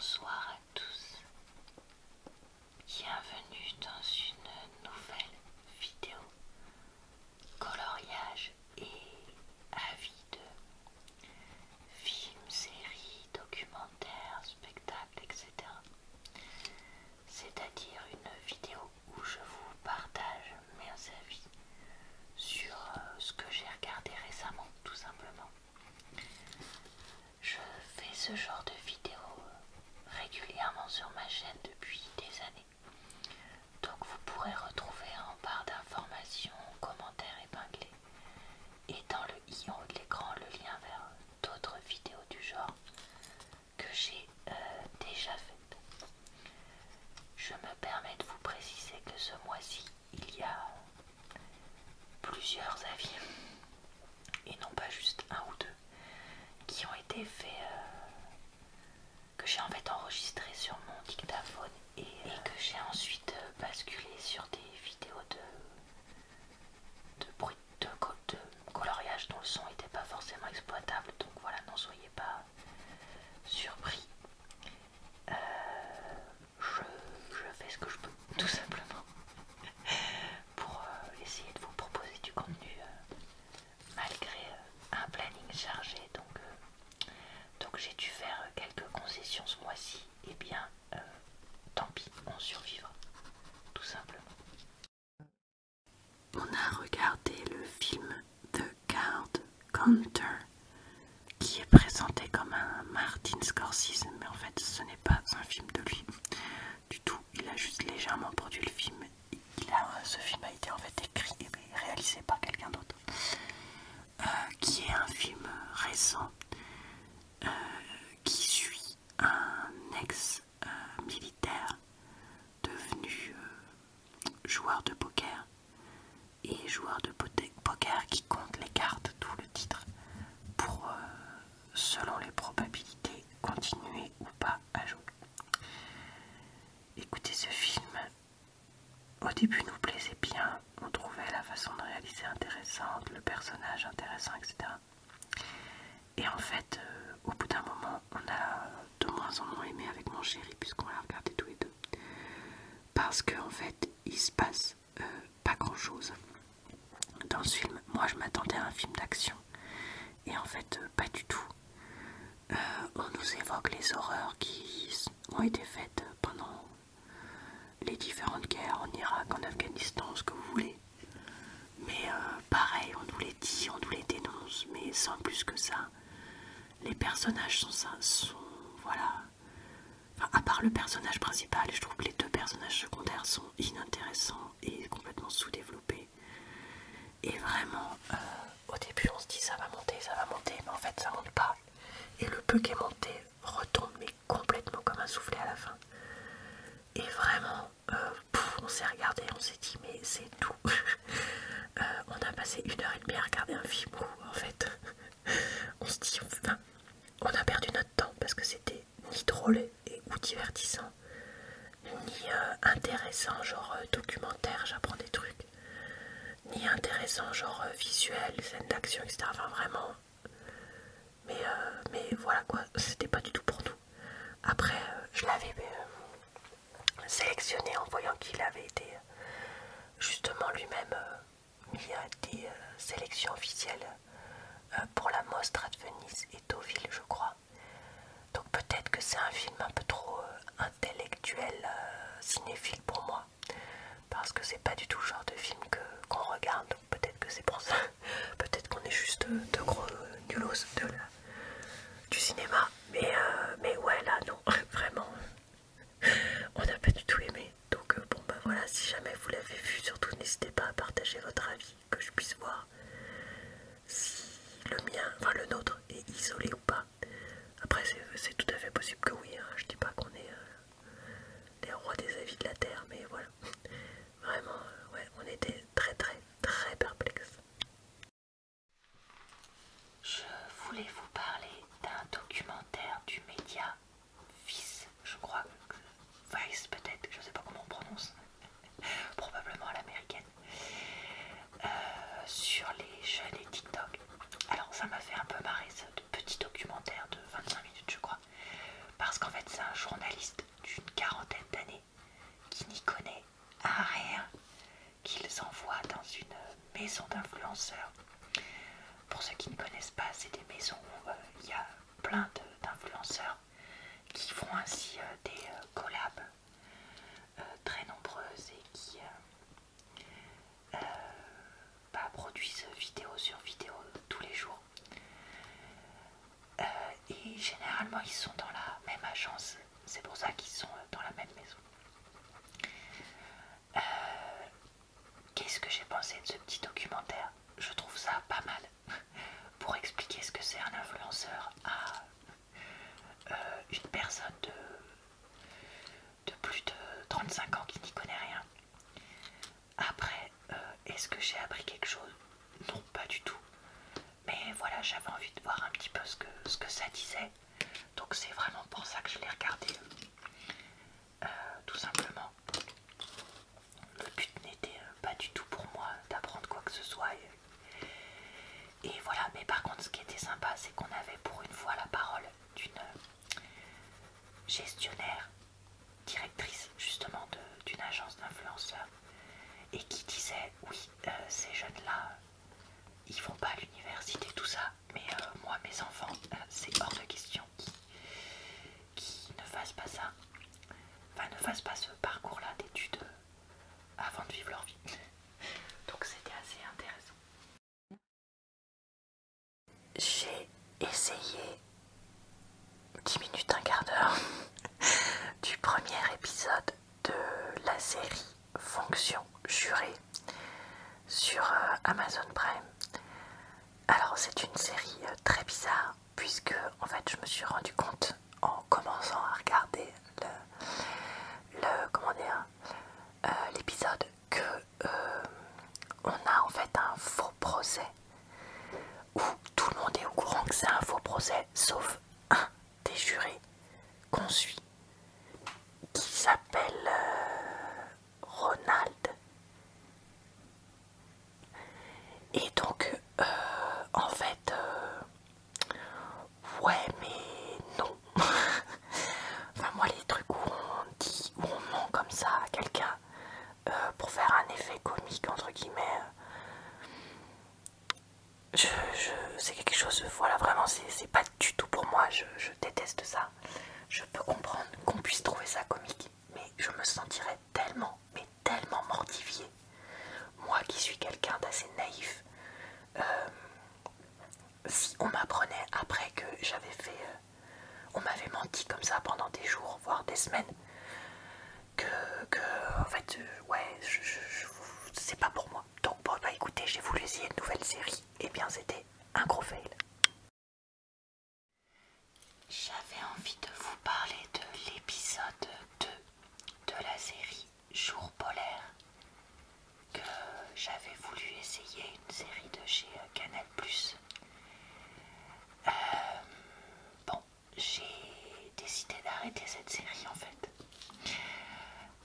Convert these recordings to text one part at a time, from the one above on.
Bonsoir à tous, bienvenue dans une nouvelle vidéo coloriage et avis de films, séries, documentaires, spectacles, etc. C'est-à-dire une vidéo où je vous partage mes avis sur ce que j'ai regardé récemment, tout simplement. Je fais ce genre de vidéo régulièrement sur ma chaîne depuis des années. Donc vous pourrez retrouver en barre d'informations, commentaires épinglés et dans le i en haut de l'écran le lien vers d'autres vidéos du genre que j'ai déjà faites. Je me permets de vous préciser que ce mois-ci il y a plusieurs avis et non pas juste un ou deux qui ont été faits, que j'ai en fait enregistré sur mon dictaphone et que j'ai ensuite basculé sur des vidéos de coloriage dont le son n'était pas forcément exploitable. Donc voilà, n'en soyez pas surpris. Je fais ce que je peux, tout simplement, pour essayer de vous proposer du contenu malgré un planning chargé. Donc j'ai dû faire quelques concessions ce mois-ci. Et bien, tant pis, on survivra, tout simplement. On a regardé le film The Card Counter, qui est présenté comme un Martin Scorsese, mais en fait ce n'est pas un film de lui du tout. Il a juste légèrement produit le film. Ce film a été en fait écrit et réalisé par quelqu'un d'autre, qui est un film récent qui suit un ex-militaire devenu joueur de poker et joueur de poker qui compte les cartes, tout le titre, pour, selon les probabilités, continuer ou pas à jouer. Écoutez, ce film, au début nous plaisait bien, on trouvait la façon de réaliser intéressante, le personnage intéressant, etc. Et en fait, au bout d'un moment, on a de moins en moins aimé avec mon chéri, puisqu'on l'a regardé tous les deux. Parce qu'en fait, il se passe pas grand chose dans ce film. Moi, je m'attendais à un film d'action, et en fait, pas du tout. On nous évoque les horreurs qui ont été faites pendant les différentes guerres en Irak, en Afghanistan, ce que vous voulez. Mais pareil, on nous les dit, on nous les dénonce, mais sans plus que ça. Les personnages sont voilà. Enfin, à part le personnage principal, je trouve que les deux personnages secondaires sont inintéressants et complètement sous-développés. Et vraiment, au début on se dit ça va monter, mais en fait ça monte pas. Et le peu qui est monté retombe mais complètement comme un soufflé à la fin. Et vraiment, on s'est regardé, on s'est dit mais c'est tout. On a passé 1h30 à regarder un film où en fait on se dit, enfin, on a perdu notre temps parce que c'était ni drôle ou divertissant, ni intéressant genre documentaire, j'apprends des trucs, ni intéressant genre visuel, scène d'action, etc. Enfin vraiment, mais voilà quoi, c'était pas du tout pour nous. Après, je l'avais sélectionné en voyant qu'il avait été justement lui-même mis à des sélections officielles pour la Mostra de Venise et Deauville, je crois. Donc peut-être que c'est un film un peu trop intellectuel, cinéphile pour moi, parce que c'est pas du tout le genre de film qu'on regarde. Donc peut-être que c'est pour ça. Peut-être qu'on est juste de gros nulos du cinéma. Mais ouais, là non, vraiment, on n'a pas du tout aimé. Donc bon bah voilà, si jamais vous l'avez vu, surtout n'hésitez pas à partager votre avis, que je puisse voir si le mien, enfin le nôtre, est isolé ou pas. Après c'est tout à fait possible que oui, hein. Je dis pas qu'on est les rois des avis de la Terre, mais voilà. Vraiment, ouais, on était très très très perplexes. Je voulais vous généralement ils sont dans la même agence, c'est pour ça qu'ils sont dans la même maison. Qu'est-ce que j'ai pensé de ce petit documentaire? Je trouve ça pas mal pour expliquer ce que c'est un influenceur à une personne de plus de 35 ans qui n'y connaît rien. Après, est-ce que j'ai appris quelque chose? Non, pas du tout. Mais voilà, j'avais envie de voir un petit peu ce que ça disait. Donc c'est vraiment pour ça que je l'ai regardé. Tout simplement. Le but n'était pas du tout pour moi d'apprendre quoi que ce soit. Et voilà, mais par contre ce qui était sympa, c'est qu'on avait pour une fois la parole d'une gestionnaire, directrice justement d'une agence d'influenceurs, et qui disait oui, ces jeunes-là, ils vont pas à l'université, tout ça, mais moi, mes enfants, c'est hors de question qui ne fassent pas ça, enfin ne fassent pas ce parcours-là d'études avant de vivre leur vie. Donc c'était assez intéressant. J'ai essayé 10 minutes, un quart d'heure du premier épisode de la série Fonction jurée sur Amazon Prime. Alors c'est une série très bizarre puisque en fait je me suis rendu compte en commençant à regarder comment dire, l'épisode que on a en fait un faux procès où tout le monde est au courant que c'est un faux procès sauf un des jurés qu'on suit qui s'appelle Ronald. Et donc en fait ouais mais non. Enfin moi les trucs où on dit, où on ment comme ça à quelqu'un pour faire un effet comique entre guillemets, c'est quelque chose, voilà, vraiment c'est pas du tout pour moi, je déteste ça. Je peux comprendre qu'on puisse trouver ça comique, mais je me sentirais tellement, mais tellement mortifiée. Moi qui suis quelqu'un d'assez naïf, si on m'apprenait après que j'avais fait, on m'avait menti comme ça pendant des jours, voire des semaines, que en fait, ouais, c'est pas pour moi. Donc bon, bah écoutez, j'ai voulu essayer une nouvelle série, et bien c'était un gros fail. J'avais envie de vous parler de l'épisode 2 de la série Jour polaire, que j'avais voulu essayer, une série de chez Canal+. Bon, j'ai décidé d'arrêter cette série en fait.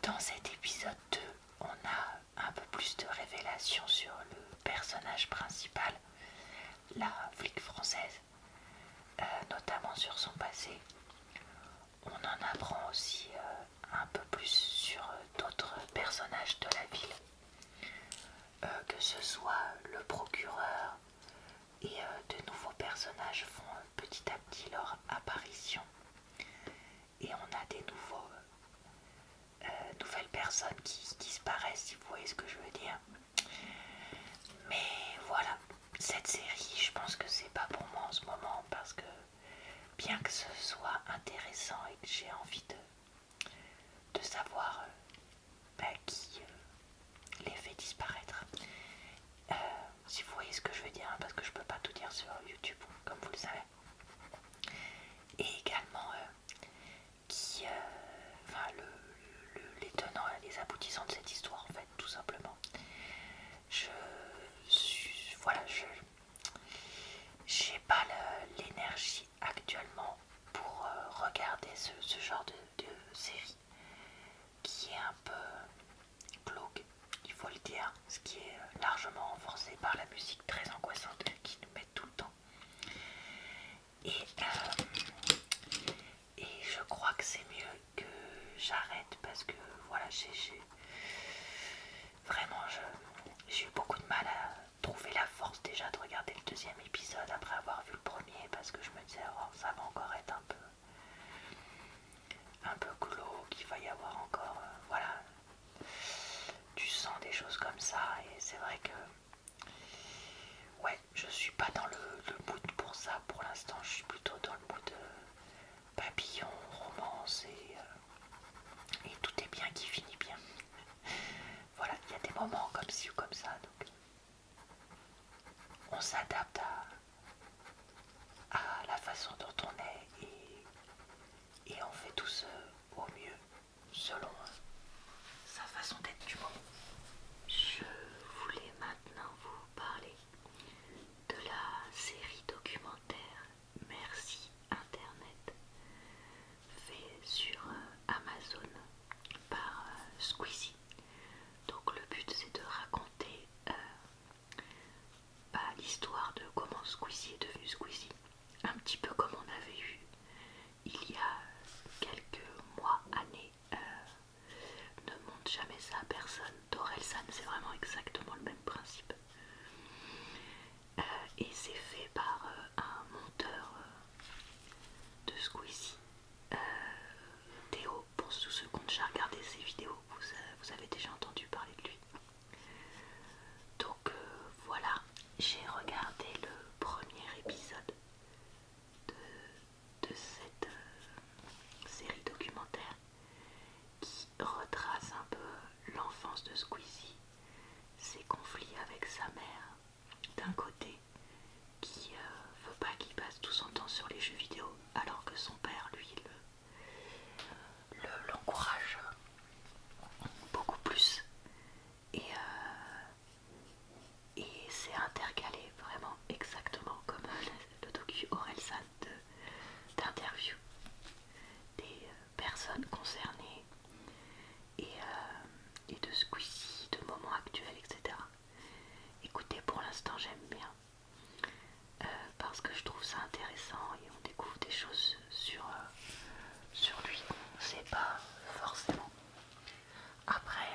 Dans cet épisode 2, on a un peu plus de révélations sur le personnage principal, la flic française, notamment sur son passé. On en apprend aussi un peu plus sur d'autres personnages de la ville, que ce soit le procureur et de nouveaux personnages font petit à petit leur apparition. Et on a des nouvelles personnes qui disparaissent, si vous voyez ce que je veux dire. Mais voilà, cette série, je pense que c'est pas pour moi en ce moment parce que bien que ce soit intéressant et que j'ai envie de savoir qui les fait disparaître, si vous voyez ce que je veux dire, hein, parce que je peux pas tout dire sur YouTube, comme vous le savez. Et également enfin, les tenants et les aboutissants de cette histoire, en fait, tout simplement. Voilà, j'ai pas l'énergie actuellement pour regarder ce genre de série qui est un peu glauque, il faut le dire, ce qui est largement renforcé par la musique très angoissante qui nous met tout le temps. Et je crois que c'est mieux que j'arrête parce que voilà, vraiment j'ai eu beaucoup de mal à trouver la force déjà de regarder le deuxième épisode après avoir vu le premier, parce que je me disais oh, ça va encore être un peu glauque, il va y avoir encore voilà, du sang, des choses comme ça. Et c'est vrai que ouais, je suis pas dans le mood pour ça pour l'instant. Je suis plutôt dans le mood papillon, romance et tout est bien qui finit bien. Voilà, il y a des moments comme ci ou comme ça, donc on s'adapte à la façon dont on est et on fait tous au mieux selon sa façon d'être du moment. Je voulais maintenant vous parler de la série documentaire Merci Internet, fait sur Amazon par Squeezie. Donc le but c'est de raconter l'histoire de comment Squeezie est devenu Squeezie, un petit peu comme on avait eu il y a quelques mois, années, ne montre jamais ça à personne d'Orelsan, c'est vraiment exactement le même principe. Et c'est fait par un monteur de Squeezie, Théo. Pour tous ceux qui ont déjà regardé ses vidéos, vous avez déjà entendu parler de lui. Donc voilà, j'ai regardé le premier épisode de cette série documentaire qui retrace un peu l'enfance de Squeezie, ses conflits avec sa mère d'un côté, qui veut pas qu'il passe tout son temps sur les jeux vidéo alors que son père lui l'encourage beaucoup plus, et c'est intercalé vraiment exactement comme le docu Orelsan d'interview des personnes concernées et de Squeezie, de moments actuels, etc. Écoutez, pour l'instant j'aime bien parce que je trouve ça intéressant et on découvre des choses sur lui qu'on ne sait pas forcément. Après,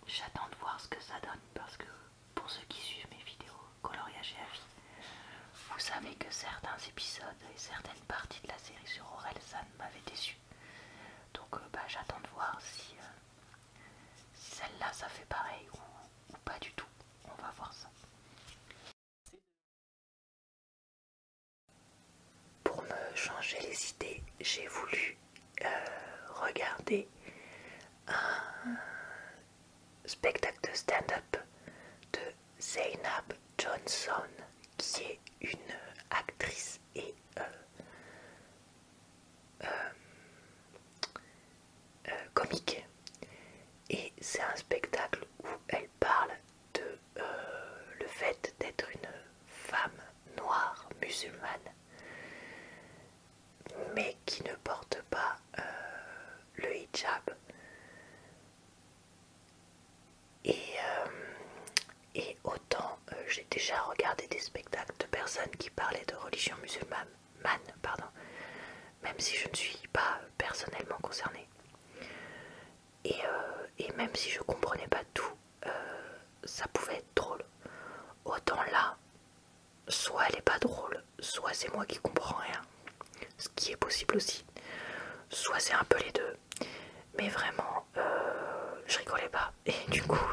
j'attends de voir ce que ça donne parce que pour ceux qui suivent mes vidéos coloriage et avis, vous savez que certains épisodes et certaines parties de la série sur Orelsan m'avaient déçu. Donc j'attends de voir si celle-là ça fait pareil ou pas du tout. On va voir ça. Pour me changer les idées, j'ai voulu regarder un spectacle de stand-up de Zainab Johnson, qui est une actrice et comique. Et c'est un spectacle où elle parle de le fait d'être une femme noire musulmane, mais qui ne porte pas le hijab. Et autant j'ai déjà regardé des spectacles de personnes qui parlaient de religion musulmane, même si je ne suis pas personnellement concernée. Et même si je comprenais pas tout, ça pouvait être drôle. Autant là, soit elle est pas drôle, soit c'est moi qui comprends rien, ce qui est possible aussi. Soit c'est un peu les deux. Mais vraiment, je rigolais pas. Et du coup,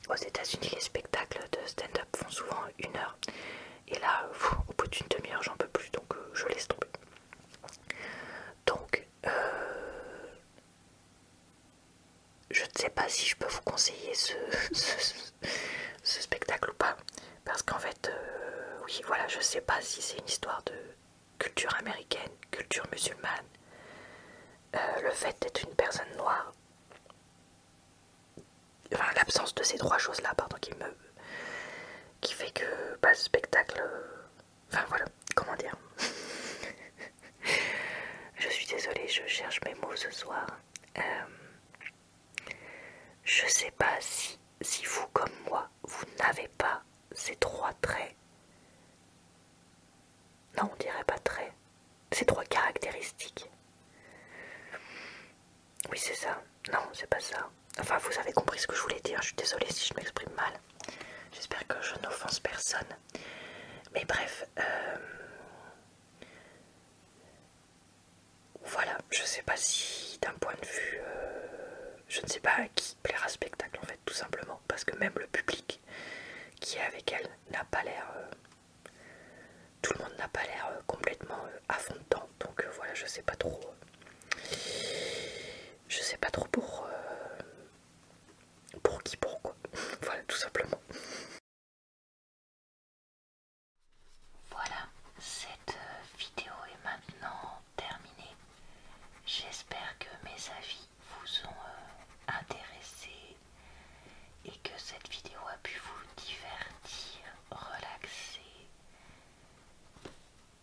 aux États-Unis, les spectacles de stand-up font souvent 1 heure. Et là, au bout d'une demi-heure, j'en peux plus, donc je laisse tomber. Donc, je ne sais pas si je peux vous conseiller ce spectacle ou pas. Parce qu'en fait, oui, voilà, je sais pas si c'est une histoire de culture américaine, culture musulmane, le fait d'être une personne noire, enfin l'absence de ces 3 choses-là, pardon, qui fait que ce spectacle, enfin voilà, comment dire. Je suis désolée, je cherche mes mots ce soir. Je sais pas si vous comme moi, vous n'avez pas ces 3 traits. Non, on dirait pas traits. Ces 3 caractéristiques. Oui, c'est ça. Non, c'est pas ça. Enfin, vous avez compris ce que je voulais dire. Je suis désolée si je m'exprime mal. J'espère que je n'offense personne. Mais bref, voilà, je sais pas si d'un point de vue, je ne sais pas à qui plaira ce spectacle en fait, tout simplement, parce que même le public qui est avec elle n'a pas l'air, tout le monde n'a pas l'air complètement à fond je sais pas trop. Je sais pas trop pour qui, pourquoi. Voilà, tout simplement. Voilà, cette vidéo est maintenant terminée. J'espère que mes avis vous ont intéressé et que cette vidéo a pu vous divertir, relaxer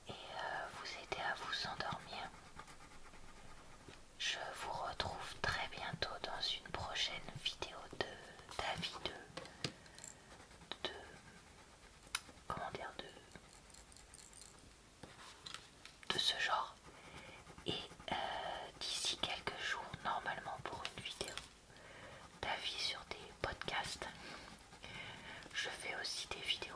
et vous aider à vous endormir. Je vous retrouve très bientôt dans une prochaine vidéo d'avis de comment dire de ce genre. Et d'ici quelques jours, normalement pour une vidéo d'avis sur des podcasts. Je fais aussi des vidéos